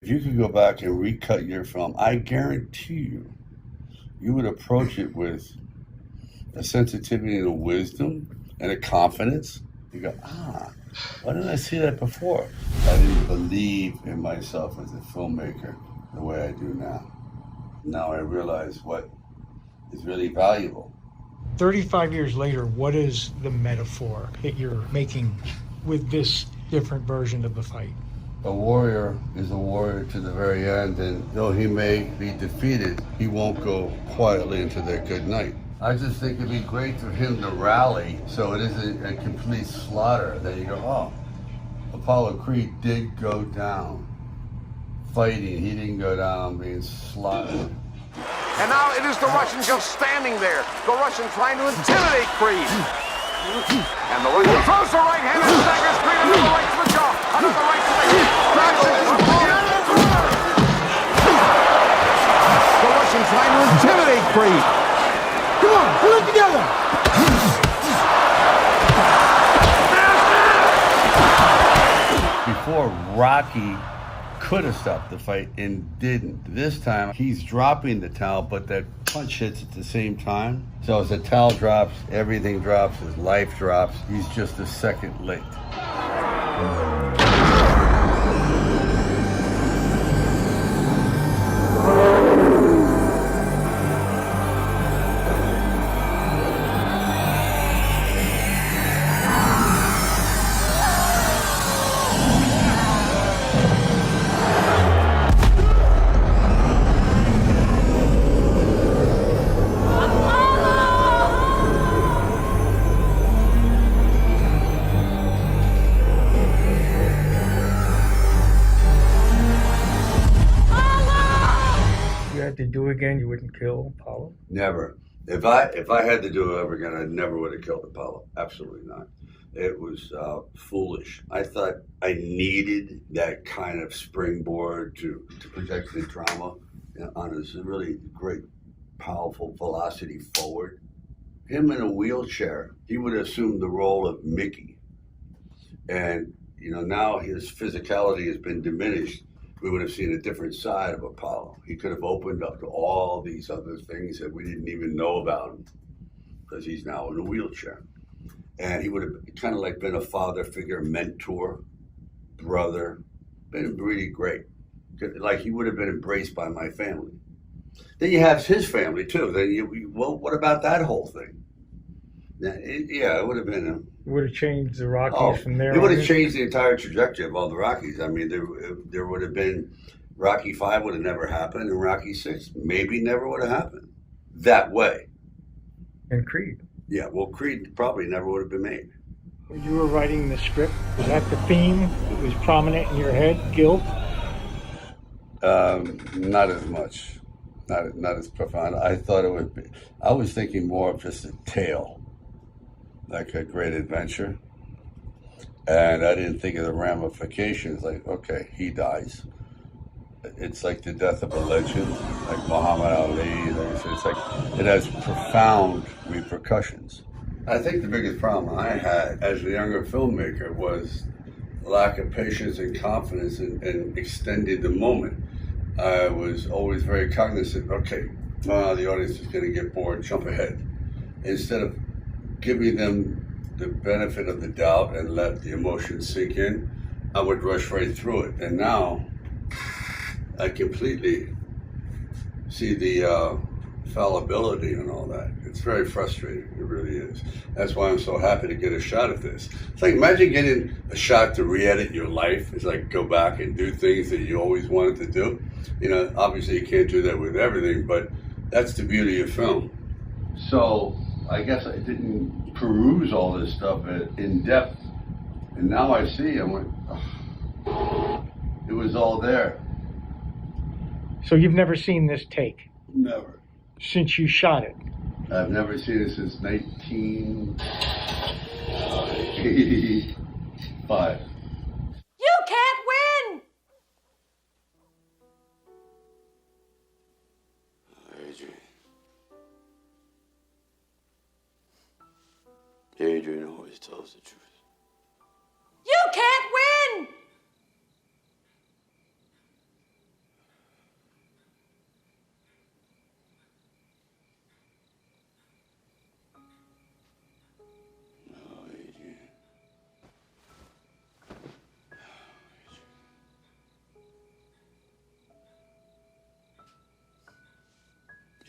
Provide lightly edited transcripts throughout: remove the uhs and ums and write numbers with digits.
If you could go back and recut your film, I guarantee you would approach it with a sensitivity and a wisdom and a confidence. You go, why didn't I see that before? I didn't believe in myself as a filmmaker the way I do now. Now I realize what is really valuable. 35 years later, what is the metaphor that you're making with this different version of the fight? A warrior is a warrior to the very end, and though he may be defeated, he won't go quietly into that good night. I just think it'd be great for him to rally so it isn't a complete slaughter. Then you go, oh, Apollo Creed did go down fighting. He didn't go down being slaughtered. And now it is the Russian just standing there. The Russian trying to intimidate Creed. And the Russian throws the right hand and staggers Creed under the right to the jaw. Under the right to the hip. The Russian trying to intimidate Creed. Come on, pull it together. Before, Rocky could have stopped the fight and didn't. This time, he's dropping the towel, but that punch hits at the same time. So as the towel drops, everything drops, his life drops. He's just a second late. To do again, you wouldn't kill Apollo? Never. If I had to do it over again, I never would have killed Apollo. Absolutely not. It was foolish. I thought I needed that kind of springboard to project the drama on his really great, powerful velocity forward. Him in a wheelchair, he would have assumed the role of Mickey. And, now his physicality has been diminished. We would have seen a different side of Apollo. He could have opened up to all these other things that we didn't even know about him because he's now in a wheelchair. And he would have kind of like been a father figure, mentor, brother, been really great. Like he would have been embraced by my family. Then you have his family too. Then what about that whole thing? Yeah, it would have been It would have changed the Rockies from there. It would have changed the entire trajectory of all the Rockies. I mean, there would have been Rocky V would have never happened, and Rocky VI maybe never would have happened that way. And Creed. Yeah, well, Creed probably never would have been made. When you were writing the script, was that the theme that was prominent in your head? Guilt? Not as much, not as profound. I thought it would be. I was thinking more of just a tale. Like a great adventure. And I didn't think of the ramifications, like, okay, he dies. It's like the death of a legend, like Muhammad Ali. It's like, it has profound repercussions. I think the biggest problem I had as a younger filmmaker was lack of patience and confidence in extending the moment. I was always very cognizant, okay, the audience is going to get bored, jump ahead. Instead of giving them the benefit of the doubt and let the emotions sink in, I would rush right through it. And now I completely see the fallibility and all that. It's very frustrating, it really is. That's why I'm so happy to get a shot at this. It's like, imagine getting a shot to re-edit your life. It's like go back and do things that you always wanted to do. Obviously you can't do that with everything, but that's the beauty of film. So I guess I didn't peruse all this stuff in depth. And now I see, I went, oh, it was all there. So you've never seen this take? Never. Since you shot it? I've never seen it since 1985. You can't win! Adrian always tells the truth. You can't win!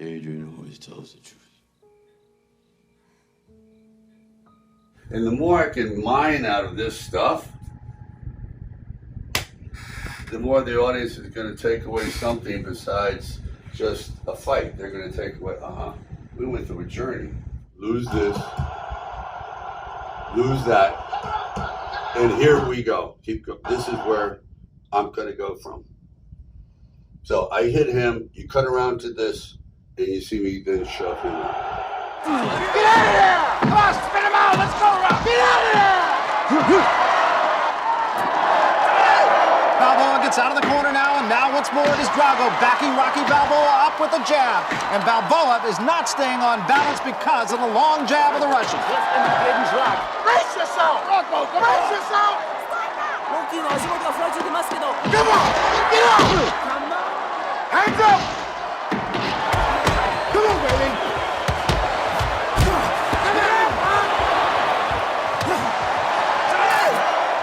Adrian always tells the truth. And the more I can mine out of this stuff, the more the audience is going to take away something besides just a fight. They're going to take away, we went through a journey. Lose this, lose that, and here we go. Keep going. This is where I'm going to go from. So I hit him, you cut around to this, and you see me then shove him out. Get out of there! Come on, spin him out! Let's go, Rob! Get out of there! Balboa gets out of the corner now, and now once more it is Drago backing Rocky Balboa up with a jab. And Balboa is not staying on balance because of the long jab of the Russian. Brace yourself! Rocco, brace yourself! ロッキーの足元がふらついてますけど Come on! Get up! Hands up! Come on, baby!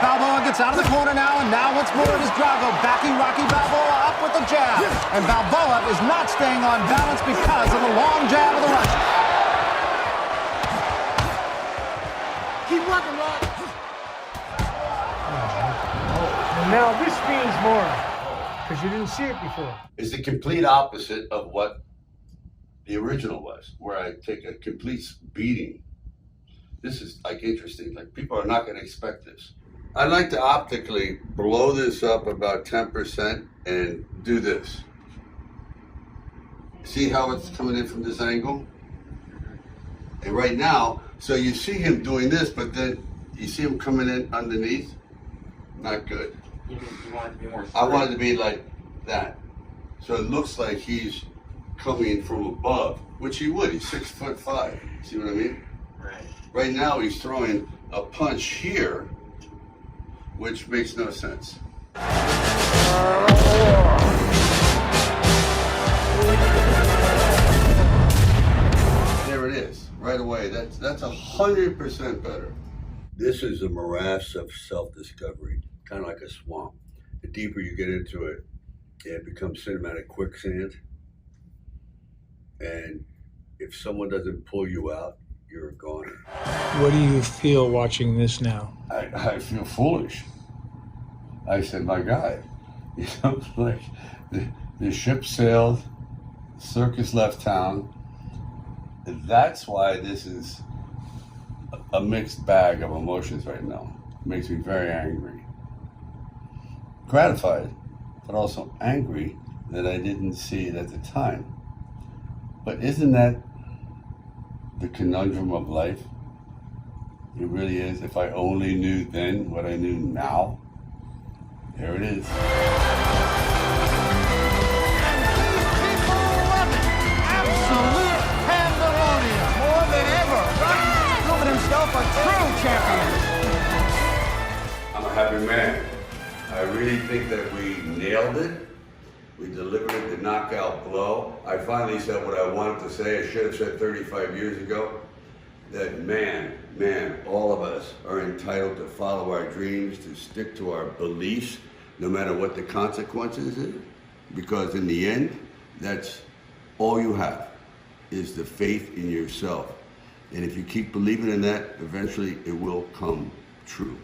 Balboa gets out of the corner now, and now once more it is Drago backing Rocky Balboa up with a jab. And Balboa is not staying on balance because of the long jab of the Russian. Keep working, Rock! And now this means more, because you didn't see it before. It's the complete opposite of what the original was, where I take a complete beating. This is like interesting. Like people are not going to expect this. I'd like to optically blow this up about 10% and do this. See how it's coming in from this angle? And right now, so you see him doing this, but then you see him coming in underneath. Not good. You want it to be more straight. I want it to be like that. So it looks like he's coming from above, which he would. He's 6'5". See what I mean? Right. Right now he's throwing a punch here, which makes no sense. There it is, right away. That's 100% better. This is a morass of self-discovery, kind of like a swamp. The deeper you get into it, it becomes cinematic quicksand. And if someone doesn't pull you out, you're a goner. What do you feel watching this now? I feel foolish. I said, my God, you know, like the ship sailed, circus left town. That's why this is a mixed bag of emotions right now. It makes me very angry. Gratified, but also angry that I didn't see it at the time. But isn't that the conundrum of life? It really is. If I only knew then what I knew now. There it is. People love it. Absolute pandemonium. More than ever. Proving himself a true champion. I'm a happy man. I really think that we nailed it. We delivered the knockout blow. I finally said what I wanted to say. I should have said 35 years ago. That man, all of us are entitled to follow our dreams, to stick to our beliefs, no matter what the consequences is. Because in the end, that's all you have, is the faith in yourself. And if you keep believing in that, eventually it will come true.